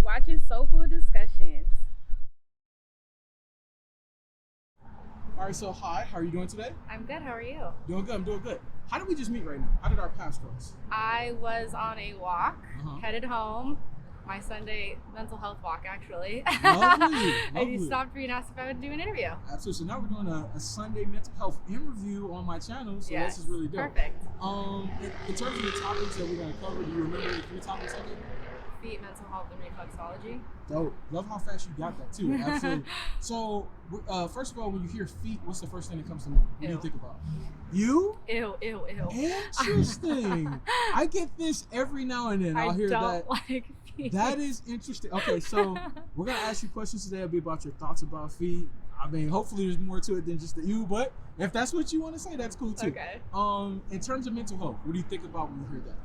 watching Soleful Discussions. All right, so hi, how are you doing today? I'm good. How are you? Doing good, I'm doing good. How did we just meet right now? How did our paths cross? I was on a walk, headed home. My Sunday mental health walk, actually. Lovely. And you stopped me and asked if I would do an interview. Absolutely. So now we're doing a Sunday mental health interview on my channel. So Yes, this is really dope. perfect. In terms of the topics that we're going to cover, do you remember the 3 topics I gave you? Feet, mental health, and reflexology. Dope. Love how fast you got that too. Absolutely. So first of all, when you hear feet, what's the first thing that comes to mind? What do you think about? You? Ew. Interesting. I get this every now and then. I'll hear I that. don't like feet. That is interesting. Okay, so we're gonna ask you questions today. It'll be about your thoughts about feet. I mean, hopefully there's more to it than just the you, but if that's what you want to say, that's cool too. Okay. In terms of mental health, what do you think about when you hear that?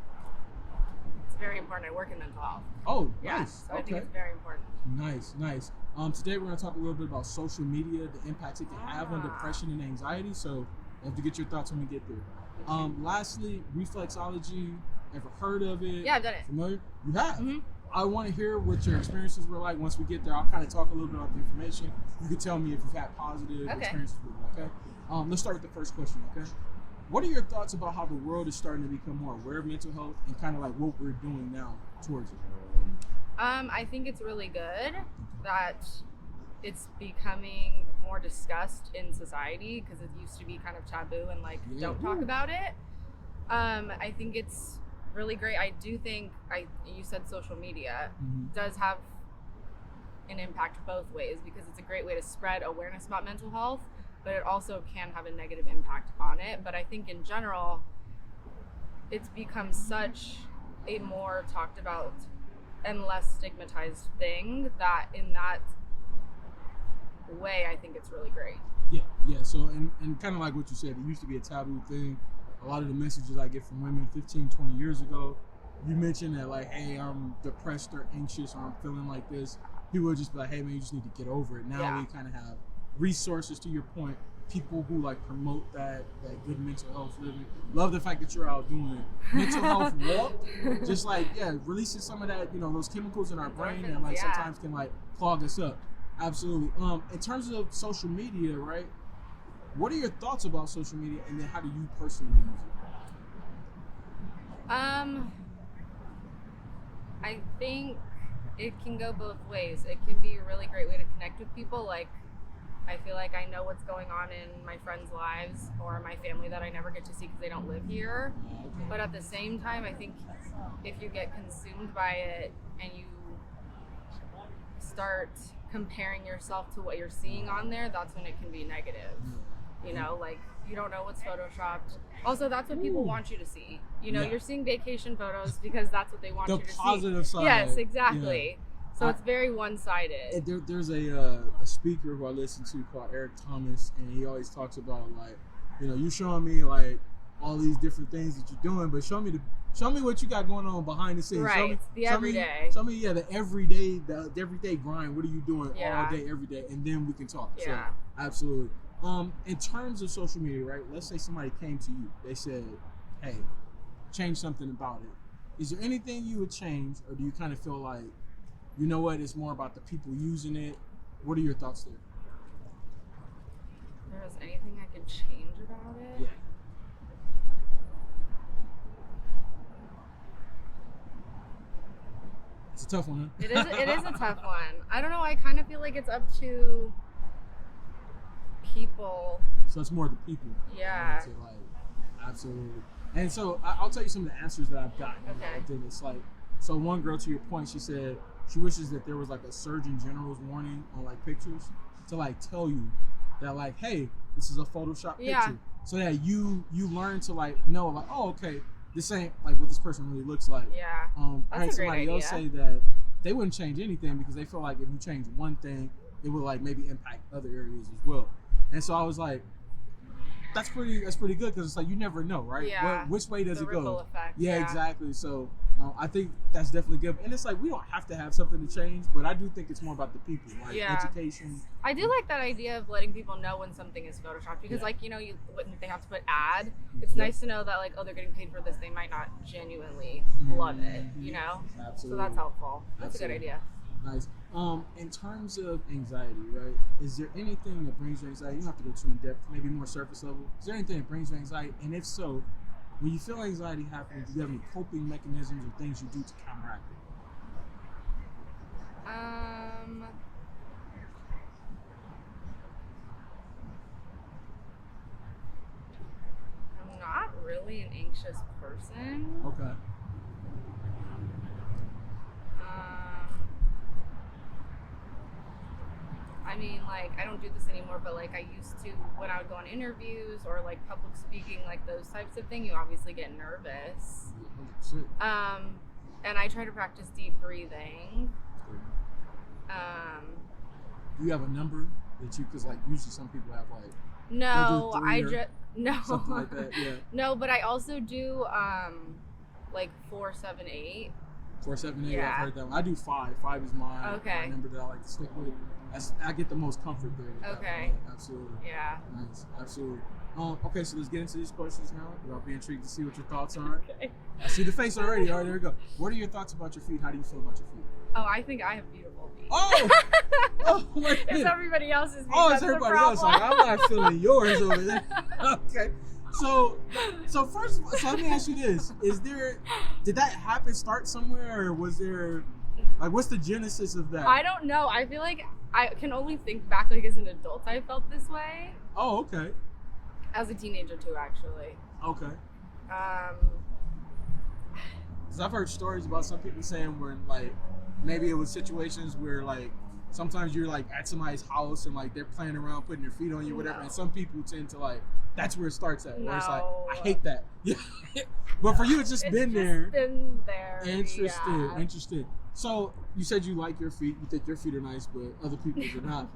It's very important. I work in mental health. Oh, Yeah, nice. so I think it's very important. Nice. Today we're gonna talk a little bit about social media, the impacts it can have on depression and anxiety. So I have to get your thoughts when we get there. Lastly, reflexology. Ever heard of it? Yeah, I've done it. Familiar? You have? Mm-hmm. I want to hear what your experiences were like. Once we get there, I'll kind of talk a little bit about the information. You can tell me if you've had positive experiences with it, okay? Let's start with the first question, okay? What are your thoughts about how the world is starting to become more aware of mental health and kind of like what we're doing now towards it? I think it's really good that it's becoming more discussed in society because it used to be kind of taboo and don't talk about it. I think it's really great. I do think you said social media does have an impact both ways because it's a great way to spread awareness about mental health, but it also can have a negative impact on it. But I think in general, it's become such a more talked about and less stigmatized thing that in that way, I think it's really great. Yeah. So, and kind of like what you said, it used to be a taboo thing. A lot of the messages I get from women 15, 20 years ago, you mentioned that like, hey, I'm depressed or anxious or I'm feeling like this. People would just be like, hey man, you just need to get over it. Now we kind of have resources, to your point, people who like promote that good mental health living. Love the fact that you're out doing mental health walk, just like releasing some of that, those chemicals in our brain that like sometimes can like clog us up. Absolutely. In terms of social media, right? What are your thoughts about social media, and then how do you personally use it? I think it can go both ways. It can be a really great way to connect with people. Like, I feel like I know what's going on in my friends' lives or my family that I never get to see because they don't live here. But at the same time, I think if you get consumed by it and you start comparing yourself to what you're seeing on there, that's when it can be negative. Like you don't know what's photoshopped. Also, that's what people want you to see. You're seeing vacation photos because that's what they want you to see. The positive side. Yes, exactly. So it's very one-sided. There's a speaker who I listen to called Eric Thomas, and he always talks about like, you showing me like all these different things that you're doing, but show me what you got going on behind the scenes. Right, the everyday. Show me the everyday grind. What are you doing all day, every day, and then we can talk. Yeah. So, absolutely. In terms of social media, right? Let's say somebody came to you. They said, "Hey, change something about it." Is there anything you would change, or do you kind of feel like, you know what, it's more about the people using it? What are your thoughts there? If there was anything I could change about it? Yeah. It's a tough one, huh? It is a tough one. I don't know. I kind of feel like it's up to people. So it's more the people. Yeah. Absolutely. And so I'll tell you some of the answers that I've gotten. Okay. I did this. So one girl, to your point, she said she wishes that there was like a Surgeon General's warning on like pictures to like tell you that like, hey, this is a Photoshop picture. So that you learn to like know like, oh, okay, this ain't like what this person really looks like. Yeah. I heard somebody else say that they wouldn't change anything because they feel like if you change one thing, it would like maybe impact other areas as well. And so I was like, that's pretty good because it's like you never know, right? Yeah. Which way does it go? Ripple effect. Yeah, exactly. So I think that's definitely good. And it's like we don't have to have something to change, but I do think it's more about the people, like education. I do like that idea of letting people know when something is photoshopped because, like, when they have to put ad, it's nice to know that like, oh, they're getting paid for this. They might not genuinely love it, Absolutely. So that's helpful. That's a good idea. Nice. In terms of anxiety, right? Is there anything that brings you anxiety? You don't have to go too in depth, maybe more surface level. Is there anything that brings you anxiety? And if so, when you feel anxiety happening, do you have any coping mechanisms or things you do to counteract it? I'm not really an anxious person. Okay. I mean, like, I don't do this anymore, but like I used to when I would go on interviews or like public speaking, like those types of things, you obviously get nervous. 100%. And I try to practice deep breathing. Do you have a number that you, because like usually some people have like no, they'll do I three or just no something like that. Yeah. No, but I also do like 4, 7, 8. 4, 7, 8. Yeah. I've heard that one. I do 5. 5 is my Okay. number that I like to stick with. I get the most comfort there. with that Okay. one. Absolutely. Yeah. Nice. Absolutely. Okay, so let's get into these questions now. I'll be intrigued to see what your thoughts are. Okay. I see the face already. All right, there we go. What are your thoughts about your feet? How do you feel about your feet? Oh, I think I have beautiful feet. Oh! Oh, wait a It's minute. everybody else's feet. Oh, That's it's the everybody else. problem. Like, I'm not feeling yours over there. Okay. So first of all, so let me ask you this. Did that start somewhere, or was there, like, what's the genesis of that? I don't know. I feel like I can only think back, like, as an adult I felt this way. Oh, okay. As a teenager, too, actually. Okay. Because I've heard stories about some people saying where, like, maybe it was situations where, like, sometimes you're, like, at somebody's house and, like, they're playing around putting their feet on you or whatever, and some people tend to, like, that's where it starts at. Where it's like, I hate that. Yeah. But for you, it's just been there. Been there. Interesting. So you said you like your feet. You think your feet are nice, but other people's are not.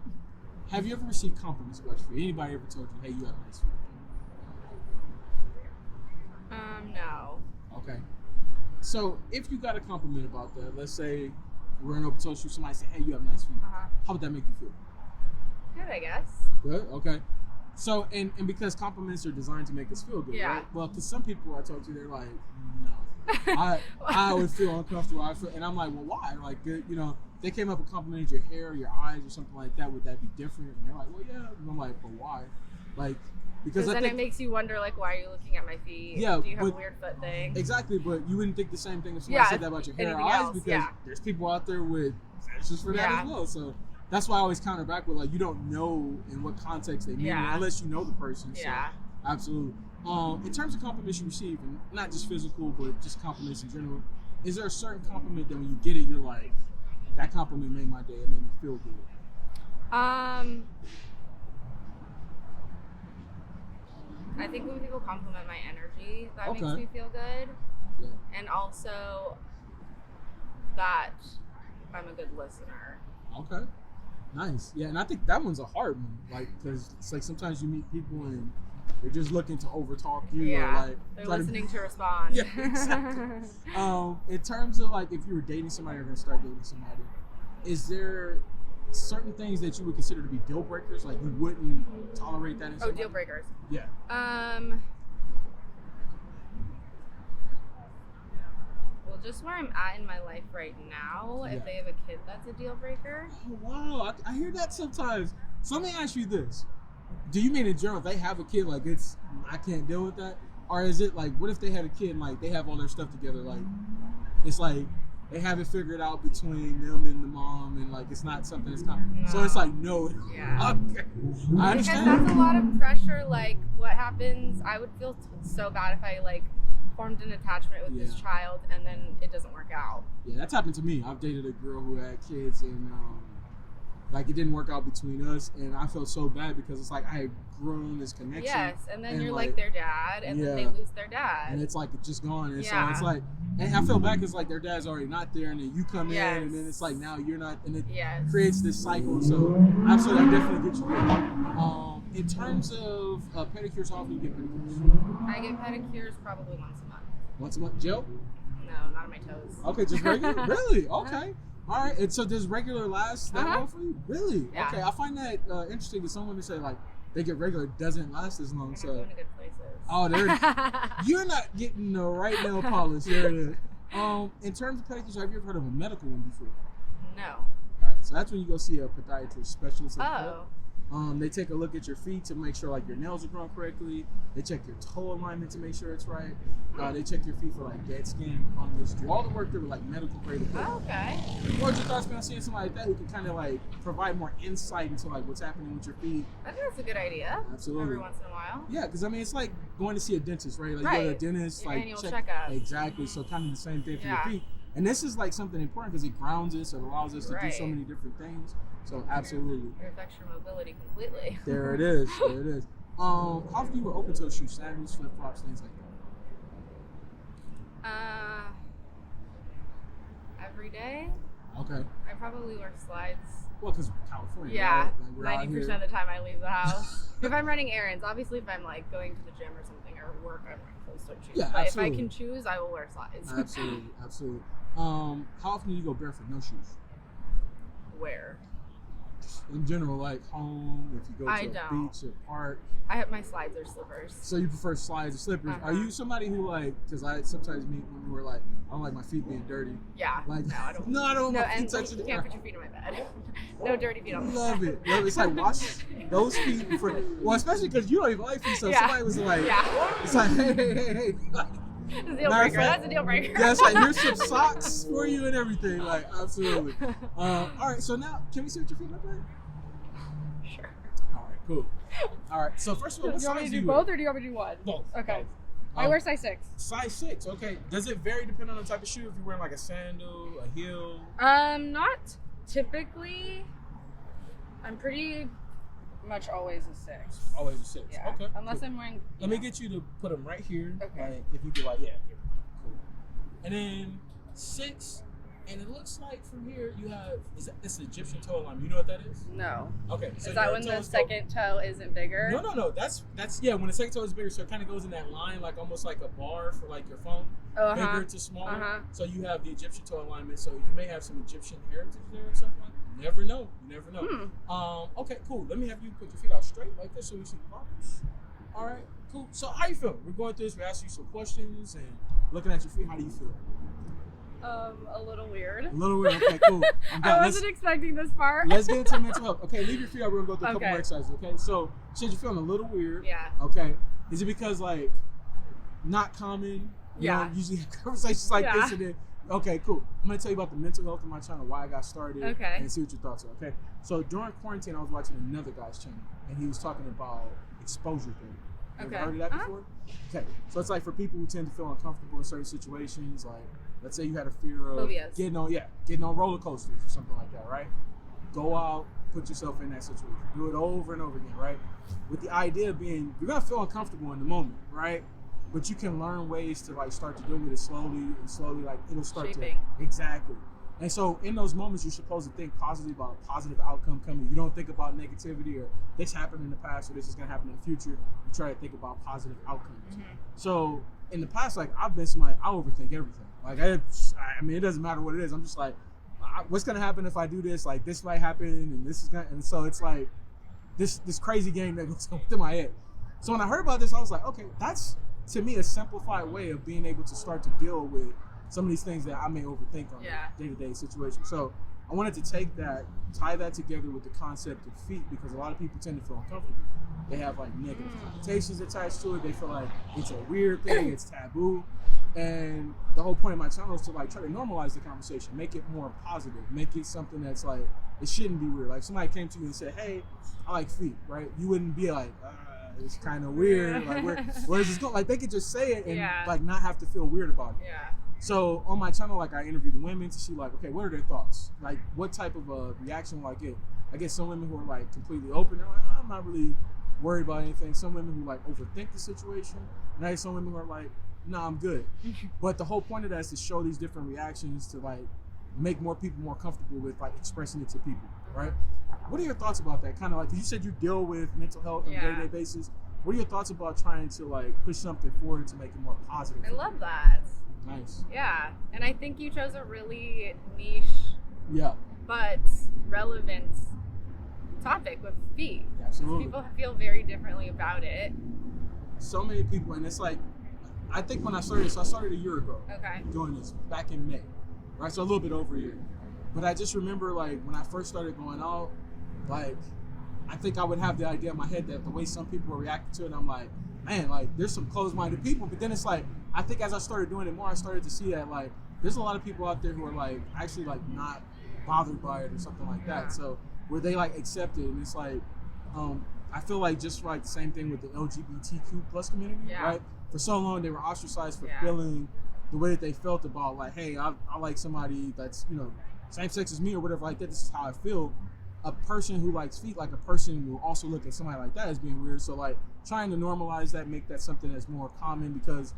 Have you ever received compliments about your feet? Anybody ever told you, hey, you have nice feet? No. Okay. So if you got a compliment about that, let's say we're in open social, somebody say, hey, you have nice feet. How would that make you feel? Good, I guess. Good. Okay. So and because compliments are designed to make us feel good, Yeah. right? Well, because some people I talk to, they're like, no, I would feel uncomfortable. And I'm like, well, why? Like, you know, they came up and complimented your hair, or your eyes, or something like that. Would that be different? And they're like, well, yeah. And I'm like, but why? Like, because then it makes you wonder, like, why are you looking at my feet? Yeah, Do you have a weird foot thing? Exactly, but you wouldn't think the same thing if somebody said that about your hair or eyes, else, because there's people out there with fetishes for that as well. So that's why I always counter back with, like, you don't know in what context they mean it unless you know the person. So, absolutely. In terms of compliments you receive, and not just physical, but just compliments in general, is there a certain compliment that when you get it, you're like, that compliment made my day, it made me feel good? I think when people compliment my energy, that Okay. makes me feel good. Yeah. And also that I'm a good listener. Okay. Nice. Yeah, and I think that one's a hard one, like, because it's like sometimes you meet people and they're just looking to overtalk you. Or, like, they're listening to respond. Yeah, exactly. In terms of, like, if you were dating somebody or going to start dating somebody, is there certain things that you would consider to be deal breakers? Like, you wouldn't tolerate that in somebody? Deal breakers. Yeah. Well, just where I'm at in my life right now, if they have a kid, that's a deal breaker. Oh, wow. I hear that sometimes. So let me ask you this. Do you mean in general, if they have a kid, like, I can't deal with that? Or is it like, what if they had a kid and, like, they have all their stuff together? Like, it's like they have it figured out between them and the mom, and, like, it's not something that's common. No. So it's like, no. Yeah. Okay. I understand. Because that's a lot of pressure. Like, what happens, I would feel so bad if I, like, formed an attachment with this child and then it doesn't work out. Yeah, that's happened to me. I've dated a girl who had kids and like it didn't work out between us, and I felt so bad because it's like I had grown this connection. Yes, and then you're like their dad, and then they lose their dad, and it's like it's just gone. And so it's like, and I feel bad because like their dad's already not there, and then you come in, and then it's like now you're not, and it creates this cycle. So absolutely, I definitely get you. In terms of pedicures, how often do you get pedicures? I get pedicures probably once a month. Once a month, Joe? No, not on my toes. Okay, just regular. Really? Okay. All right, and so does regular last that long for you? Really? Yeah. Okay, I find that interesting because some women say like they get regular doesn't last as long. I'm so not going to good places. Oh, there. You're not getting the right nail polish. There it is. In terms of pedicures, have you ever heard of a medical one before? No. All right, so that's when you go see a podiatrist specialist. Oh. They take a look at your feet to make sure like your nails are growing correctly. They check your toe alignment to make sure it's right. They check your feet for like dead skin, fungus, do all the work there with like medical grade equipment. Oh, okay. What are your thoughts on seeing somebody like that who can kind of like provide more insight into like what's happening with your feet? I think that's a good idea. Absolutely. Every once in a while. Yeah, because I mean it's like going to see a dentist, right? Like Right. you go to a dentist, Your like annual check checkup. exactly. So kind of the same thing for your Yeah. feet. And this is like something important because it grounds us, it allows us to do so Right. many different things. So absolutely. It affects your mobility completely. There it is. There it is. How often you were open toe shoes, sandals, flip flops, things like that? Every day. Okay. I probably wear slides. Well, because California. Yeah, right? Like, we're out 90% here. of the time I leave the house. If I'm running errands, obviously if I'm like going to the gym or something or work, I'm wearing closed-toe shoes. Yeah, but absolutely. if I can choose, I will wear slides. Absolutely, absolutely. How often do you go barefoot, no shoes? Where? In general, like home, if you go to I a don't. beach, a park. I have my slides or slippers. So you prefer slides or slippers? Are Uh-huh. you somebody who like? Because I sometimes meet women who are like, I don't like my feet being dirty. Yeah. Like, No, I don't. no, I don't want No, my feet and touching you the can't ground. put your feet on my bed. No dirty feet on the Love it. Love it. It's like wash those feet before. Well, especially because you don't even like feet, so Yeah. somebody was like, Yeah. it's like, hey. That's a deal Matter of breaker. fact- That's a deal breaker. Yeah, it's like here's some socks for you and everything. Like absolutely. All right, so now can we see what your feet look like? Sure. All right, cool. All right, so first of all, what Do you want me size to do do you both wear? or do you want me to do one? Both. Okay. Both. I wear size 6. Size 6. Okay. Does it vary depending on the type of shoe? If you're wearing like a sandal, a heel. Not typically. I'm pretty much always a 6. Always a 6. Yeah. Okay. Unless cool. I'm wearing. Let me get you to put them right here. Okay. Like, if you could, like, yeah. Cool. And then 6, and it looks like from here you have it's Egyptian toe alignment. You know what that is? No. Okay. So Is that your when the toes go- second toe isn't bigger? No. That's yeah. When the second toe is bigger, so it kind of goes in that line, like almost like a bar for like your phone, Oh, bigger to smaller. Uh-huh. So you have the Egyptian toe alignment. So you may have some Egyptian heritage there or something like that. You never know. You never know. Okay, cool. Let me have you put your feet out straight like this so we see the bars. All right, cool. So how you feel? We're going through this. We're asking you some questions and looking at your feet. How do you feel? A little weird. A little weird. Okay, cool. I'm I done. wasn't expecting this part. Let's get into mental health. Okay, leave your feet out. We're gonna go through a couple Okay. more exercises. Okay, so since you're feeling a little weird. Yeah. Okay, is it because like not common? You Yeah. don't usually have conversations like Yeah. this and then. Okay, cool. I'm gonna tell you about the mental health of my channel, why I got started, Okay. and see what your thoughts are. Okay, so during quarantine, I was watching another guy's channel, and he was talking about exposure theory. You ever Okay. heard of that Uh-huh. before? Okay, so it's like for people who tend to feel uncomfortable in certain situations, like let's say you had a fear of Phobias. getting on roller coasters or something like that, right? Go out, put yourself in that situation, do it over and over again, right? With the idea being you're gonna feel uncomfortable in the moment, right? But you can learn ways to like start to deal with it slowly, like it'll start Shaping. to exactly. And so in those moments, you're supposed to think positively about a positive outcome coming. You don't think about negativity or this happened in the past or this is gonna happen in the future. You try to think about positive outcomes. So in the past, like I've been somebody, I overthink everything. Like I mean, it doesn't matter what it is. I'm just like, what's gonna happen if I do this? Like this might happen, and this is gonna. And so it's like this crazy game that goes on within my head. So when I heard about this, I was like, okay, that's to me a simplified way of being able to start to deal with some of these things that I may overthink on a day-to-day situation. So I wanted to take that, tie that together with the concept of feet because a lot of people tend to feel uncomfortable. They have like negative connotations attached to it. They feel like it's a weird thing, it's taboo. And the whole point of my channel is to like try to normalize the conversation, make it more positive, make it something that's like, it shouldn't be weird. Like somebody came to you and said, hey, I like feet, right? You wouldn't be like, it's kind of weird. Like where's this going? Like they could just say it and like not have to feel weird about it. Yeah. So on my channel, like I interview the women to see like, okay, what are their thoughts? Like what type of a reaction will I get? I get some women who are like completely open. They're like, I'm not really worried about anything. Some women who like overthink the situation. And I get some women who are like, nah, I'm good. But the whole point of that is to show these different reactions to like make more people more comfortable with like expressing it to people, right? What are your thoughts about that? Kind of like, 'cause you said you deal with mental health on a day-to-day basis. What are your thoughts about trying to like push something forward to make it more positive? I love that. Nice. Yeah. And I think you chose a really niche Yeah. but relevant topic with feet. Absolutely. People feel very differently about it. So many people, and it's like, I think when I started, so I started a year ago Okay. doing this back in May, right? So a little bit over a year. But I just remember, like, when I first started going out, like, I think I would have the idea in my head that the way some people were reacting to it, I'm like, man, like, there's some closed-minded people. But then it's like, I think as I started doing it more, I started to see that, like, there's a lot of people out there who are, like, actually, like, not bothered by it or something like that. So where they, like, accept it. And it's like, I feel like just like the same thing with the LGBTQ plus community, right? For so long, they were ostracized for feeling the way that they felt about, like, hey, I like somebody that's, you know, same sex as me or whatever like that. This is how I feel. A person who likes feet, like a person will also look at somebody like that as being weird. So, like, trying to normalize that, make that something that's more common, because,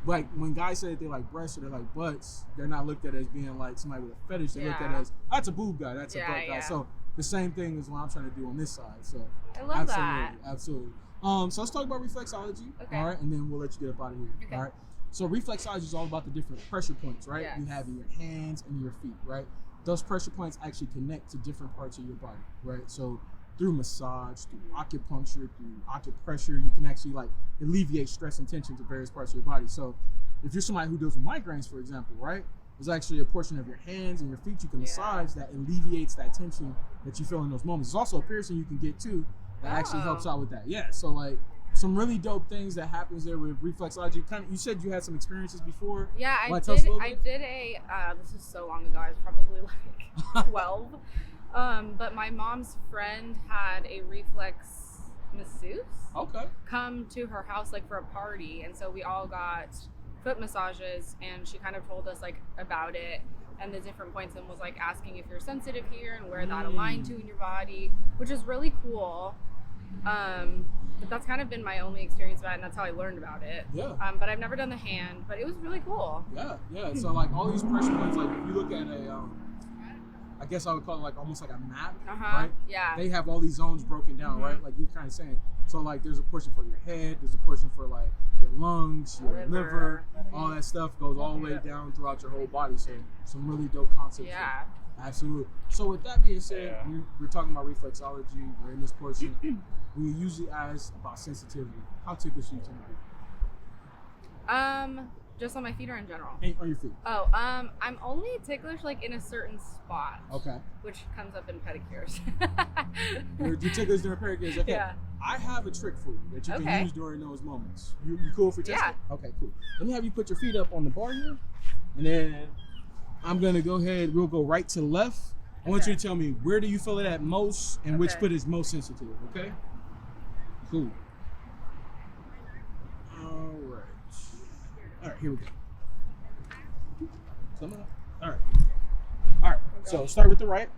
like, when guys say that they like breasts or they like butts, they're not looked at as being like somebody with a fetish. They're looked at as, that's a boob guy, that's a butt guy. So the same thing is what I'm trying to do on this side. So I love that. Absolutely. So let's talk about reflexology, all right? And then we'll let you get up out of here, all right? So reflexology is all about the different pressure points, right? You have in your hands and your feet, right? Those pressure points actually connect to different parts of your body, right? So through massage, through acupuncture, through acupressure, you can actually, like, alleviate stress and tension to various parts of your body. So if you're somebody who deals with migraines, for example, right? There's actually a portion of your hands and your feet you can massage that alleviates that tension that you feel in those moments. There's also a piercing you can get too that actually helps out with that. Yeah, so, like, some really dope things that happens there with reflexology. Kind of, you said you had some experiences before. Yeah, I did a. This is so long ago. I was probably like 12. But my mom's friend had a reflex masseuse. Come to her house, like, for a party, and so we all got foot massages, and she kind of told us, like, about it and the different points, and was, like, asking if you're sensitive here and where that aligned to in your body, which is really cool. But that's kind of been my only experience about it, and that's how I learned about it. But I've never done the hand, but it was really cool. So, like, all these pressure points, like, if you look at a I guess I would call it, like, almost like a map, right? They have all these zones broken down, right? Like you're kind of saying. So, like, there's a portion for your head, there's a portion for, like, your lungs, your liver, all that stuff goes all the way down throughout your whole body. So some really dope concepts. Absolutely. So with that being said, we're talking about reflexology. We're in this portion. We usually ask about sensitivity. How ticklish do you tend to be? Just on my feet or in general? On your feet. Oh, I'm only ticklish, like, in a certain spot. Which comes up in pedicures. You're ticklish during pedicures. I have a trick for you that you can use during those moments. You cool for testing? Okay, cool. Let me have you put your feet up on the bar here, and then I'm gonna go ahead. We'll go right to left. I want you to tell me, where do you feel it at most, and which foot is most sensitive? Okay. Cool. All right, here we go. All right. So start with the right.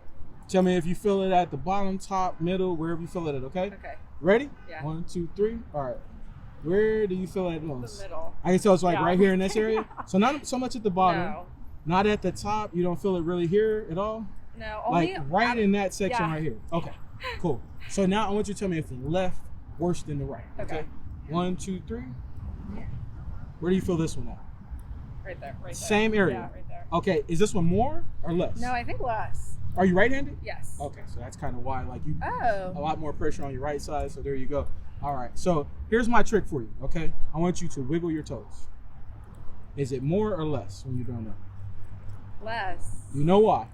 Tell me if you feel it at the bottom, top, middle, wherever you feel it at, okay? Ready? 1, 2, 3. All right. Where do you feel it at most? The middle. I can tell it's like right here in this area. So not so much at the bottom. Not at the top. You don't feel it really here at all? No. Like right in that section right here. Okay. Cool. So now I want you to tell me if the left worse than the right. Okay. 1, 2, 3. Where do you feel this one at? Right there. Same area. Yeah, right there. Okay. Is this one more or less? No, I think less. Are you right-handed? Yes. Okay, so that's kind of why, like, you a lot more pressure on your right side. So there you go. All right. So here's my trick for you. Okay. I want you to wiggle your toes. Is it more or less when you don't know? Less. You know why?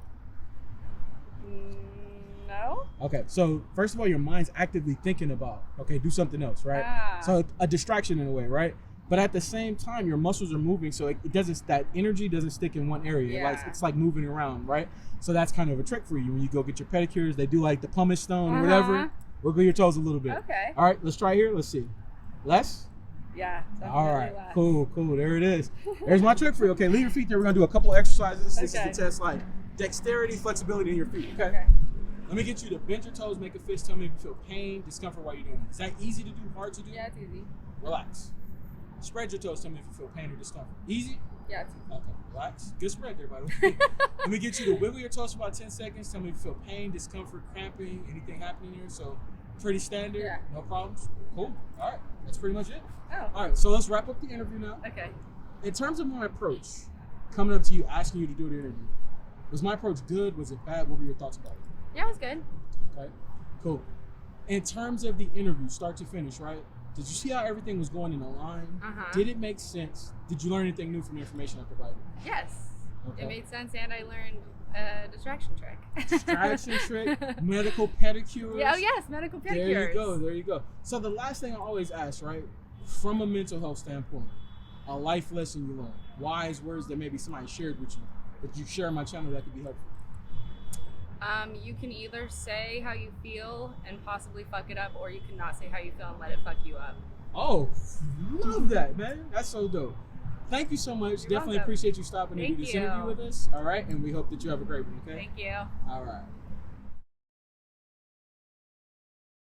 No. Okay. So first of all, your mind's actively thinking about, okay, do something else, right? So a distraction in a way, right? But at the same time, your muscles are moving, so it doesn't, that energy doesn't stick in one area. It's like moving around, right? So that's kind of a trick for you. When you go get your pedicures, they do like the pumice stone or whatever. Wiggle your toes a little bit. Okay. All right, let's try here. Let's see. Less? Yeah. All right. Less. Cool. There it is. There's my trick for you. Okay, leave your feet there. We're going to do a couple exercises. This is to test, like, dexterity, flexibility in your feet. Okay. Let me get you to bend your toes, make a fist. Tell me if you feel pain, discomfort while you're doing it. Is that easy to do, hard to do? Yeah, it's easy. Relax. Spread your toes. Tell me if you feel pain or discomfort. Easy? Yeah, it's easy. Okay, relax. Good spread there, by the way. Let me get you to wiggle your toes for about 10 seconds. Tell me if you feel pain, discomfort, cramping, anything happening here. So pretty standard. Yeah. No problems. Cool. All right. That's pretty much it. Oh. All right. So let's wrap up the interview now. Okay. In terms of my approach, coming up to you, asking you to do the interview, was my approach good? Was it bad? What were your thoughts about it? Yeah, it was good. Okay. Cool. In terms of the interview, start to finish, right? Did you see how everything was going in a line? Did it make sense? Did you learn anything new from the information I provided? Yes. Okay. It made sense, and I learned Distraction trick. Distraction trick, medical pedicures. Yeah, oh yes, medical pedicures. There you go. There you go. So the last thing I always ask, right, from a mental health standpoint, a life lesson you learned, wise words that maybe somebody shared with you, that you share on my channel that could be helpful. You can either say how you feel and possibly fuck it up, or you can not say how you feel and let it fuck you up. Oh, love that, man. That's so dope. Thank you so much. You're Definitely welcome. appreciate you stopping to do Thank this you. interview with us. All right, and we hope that you have a great one, okay? Thank you. All right.